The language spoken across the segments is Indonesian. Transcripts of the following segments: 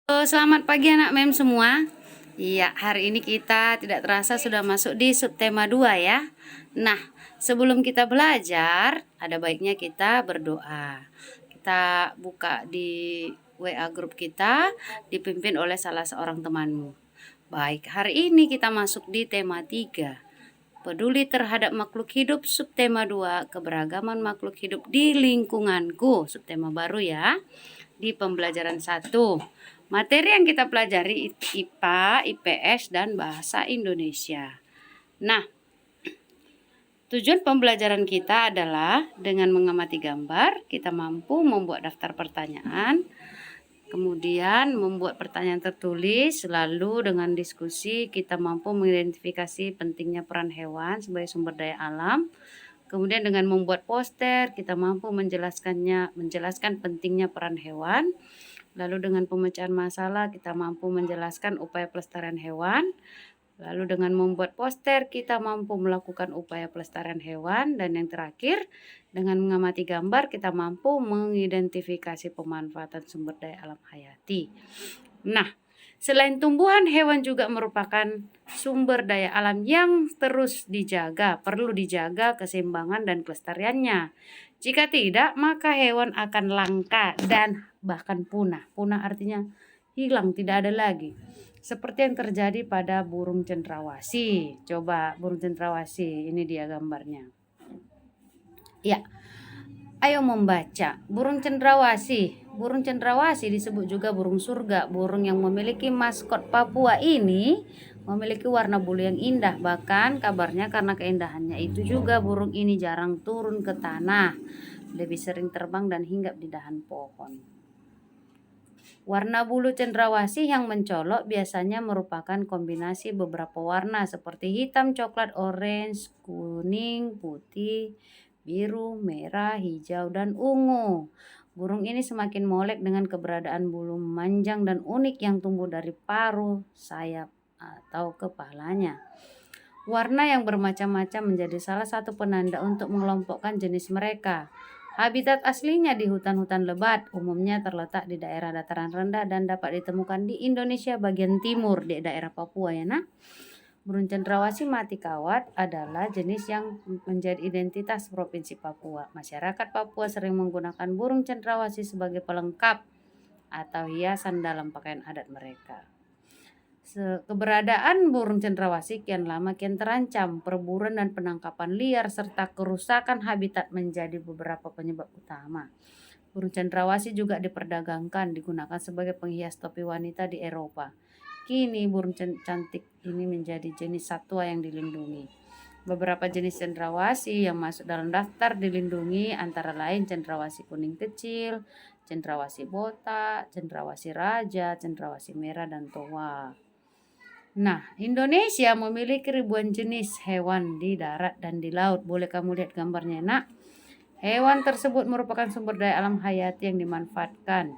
Halo, selamat pagi anak mem semua. Iya, hari ini kita tidak terasa sudah masuk di subtema 2 ya. Nah, sebelum kita belajar, ada baiknya kita berdoa. Kita buka di WA grup kita, dipimpin oleh salah seorang temanmu. Baik, hari ini kita masuk di tema 3. Peduli terhadap makhluk hidup, subtema 2, keberagaman makhluk hidup di lingkunganku, subtema baru ya, di pembelajaran 1. Materi yang kita pelajari IPA, IPS, dan Bahasa Indonesia. Nah, tujuan pembelajaran kita adalah dengan mengamati gambar, kita mampu membuat daftar pertanyaan, kemudian membuat pertanyaan tertulis, lalu dengan diskusi kita mampu mengidentifikasi pentingnya peran hewan sebagai sumber daya alam. Kemudian dengan membuat poster, kita mampu menjelaskan pentingnya peran hewan. Lalu dengan pemecahan masalah, kita mampu menjelaskan upaya pelestarian hewan. Lalu dengan membuat poster, kita mampu melakukan upaya pelestarian hewan. Dan yang terakhir, dengan mengamati gambar, kita mampu mengidentifikasi pemanfaatan sumber daya alam hayati. Nah, selain tumbuhan, hewan juga merupakan sumber daya alam yang terus dijaga. Perlu dijaga keseimbangan dan kelestariannya. Jika tidak, maka hewan akan langka dan bahkan punah. Punah artinya hilang, tidak ada lagi. Seperti yang terjadi pada burung cendrawasih. Coba burung cendrawasih, ini dia gambarnya. Ya, ayo membaca. Burung cendrawasih. Burung cendrawasih disebut juga burung surga. Burung yang memiliki maskot Papua ini memiliki warna bulu yang indah. Bahkan kabarnya karena keindahannya itu juga burung ini jarang turun ke tanah. Lebih sering terbang dan hinggap di dahan pohon. Warna bulu cendrawasih yang mencolok biasanya merupakan kombinasi beberapa warna seperti hitam, coklat, orange, kuning, putih, biru, merah, hijau, dan ungu. Burung ini semakin molek dengan keberadaan bulu memanjang dan unik yang tumbuh dari paruh, sayap, atau kepalanya. Warna yang bermacam-macam menjadi salah satu penanda untuk mengelompokkan jenis mereka. Habitat aslinya di hutan-hutan lebat, umumnya terletak di daerah dataran rendah dan dapat ditemukan di Indonesia bagian timur di daerah Papua ya nak. Burung cendrawasih mati kawat adalah jenis yang menjadi identitas Provinsi Papua. Masyarakat Papua sering menggunakan burung cendrawasih sebagai pelengkap atau hiasan dalam pakaian adat mereka. Keberadaan burung cendrawasih kian lama kian terancam. Perburuan dan penangkapan liar serta kerusakan habitat menjadi beberapa penyebab utama. Burung cendrawasih juga diperdagangkan, digunakan sebagai penghias topi wanita di Eropa. Kini burung cantik ini menjadi jenis satwa yang dilindungi. Beberapa jenis cendrawasih yang masuk dalam daftar dilindungi antara lain cendrawasih kuning kecil, cendrawasih botak, cendrawasih raja, cendrawasih merah, dan toa. Nah, Indonesia memiliki ribuan jenis hewan di darat dan di laut. Boleh kamu lihat gambarnya, nak? Hewan tersebut merupakan sumber daya alam hayati yang dimanfaatkan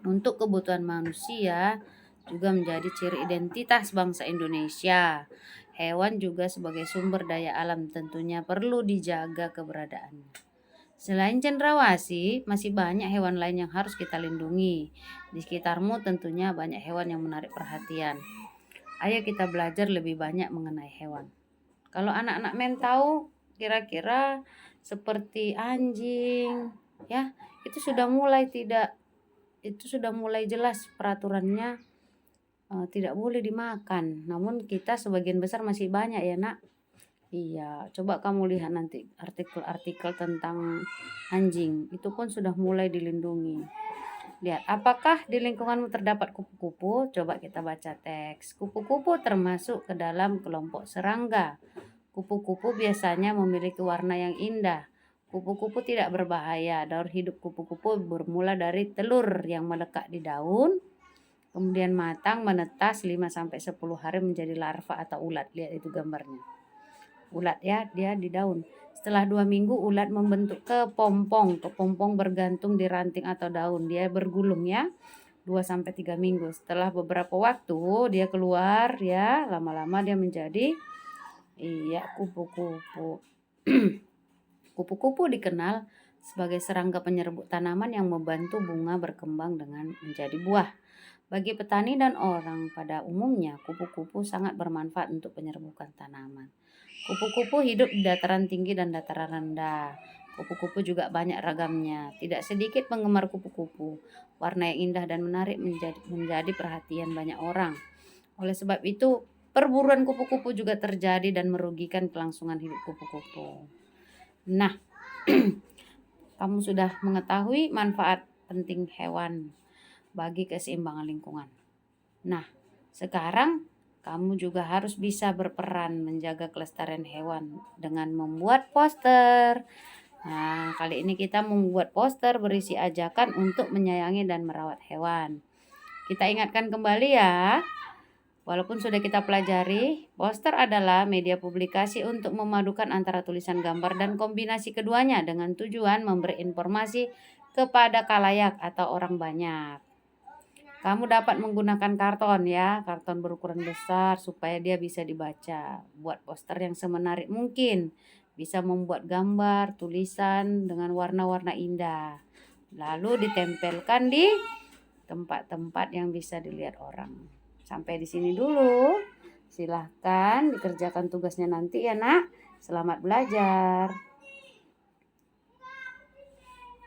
untuk kebutuhan manusia, juga menjadi ciri identitas bangsa Indonesia. Hewan juga sebagai sumber daya alam tentunya perlu dijaga keberadaannya. Selain cendrawasih, masih banyak hewan lain yang harus kita lindungi. Di sekitarmu tentunya banyak hewan yang menarik perhatian. Ayo kita belajar lebih banyak mengenai hewan. Kalau anak-anak mem tahu kira-kira seperti anjing, ya, itu sudah mulai jelas peraturannya, tidak boleh dimakan. Namun kita sebagian besar masih banyak ya nak. Iya, coba kamu lihat nanti artikel-artikel tentang anjing, itu pun sudah mulai dilindungi. Lihat, apakah di lingkunganmu terdapat kupu-kupu? Coba kita baca teks. Kupu-kupu termasuk ke dalam kelompok serangga. Kupu-kupu biasanya memiliki warna yang indah. Kupu-kupu tidak berbahaya. Daur hidup kupu-kupu bermula dari telur yang melekat di daun, kemudian matang, menetas 5-10 hari menjadi larva atau ulat. Lihat itu gambarnya. Ulat ya, dia di daun. Setelah 2 minggu ulat membentuk kepompong. Kepompong bergantung di ranting atau daun. Dia bergulung ya. 2-3 minggu. Setelah beberapa waktu dia keluar ya. Lama-lama dia menjadi kupu-kupu. Kupu-kupu dikenal sebagai serangga penyerbuk tanaman yang membantu bunga berkembang dengan menjadi buah. Bagi petani dan orang pada umumnya, kupu-kupu sangat bermanfaat untuk penyerbukan tanaman. Kupu-kupu hidup di dataran tinggi dan dataran rendah. Kupu-kupu juga banyak ragamnya. Tidak sedikit penggemar kupu-kupu. Warna yang indah dan menarik menjadi perhatian banyak orang. Oleh sebab itu, perburuan kupu-kupu juga terjadi dan merugikan kelangsungan hidup kupu-kupu. Nah, kamu sudah mengetahui manfaat penting hewan bagi keseimbangan lingkungan. Nah, sekarang kamu juga harus bisa berperan menjaga kelestarian hewan dengan membuat poster. Nah, kali ini kita membuat poster berisi ajakan untuk menyayangi dan merawat hewan. Kita ingatkan kembali ya, walaupun sudah kita pelajari, poster adalah media publikasi untuk memadukan antara tulisan gambar dan kombinasi keduanya dengan tujuan memberi informasi kepada khalayak atau orang banyak. Kamu dapat menggunakan karton ya, karton berukuran besar supaya dia bisa dibaca. Buat poster yang semenarik mungkin. Bisa membuat gambar, tulisan dengan warna-warna indah. Lalu ditempelkan di tempat-tempat yang bisa dilihat orang. Sampai di sini dulu. Silahkan dikerjakan tugasnya nanti ya nak. Selamat belajar.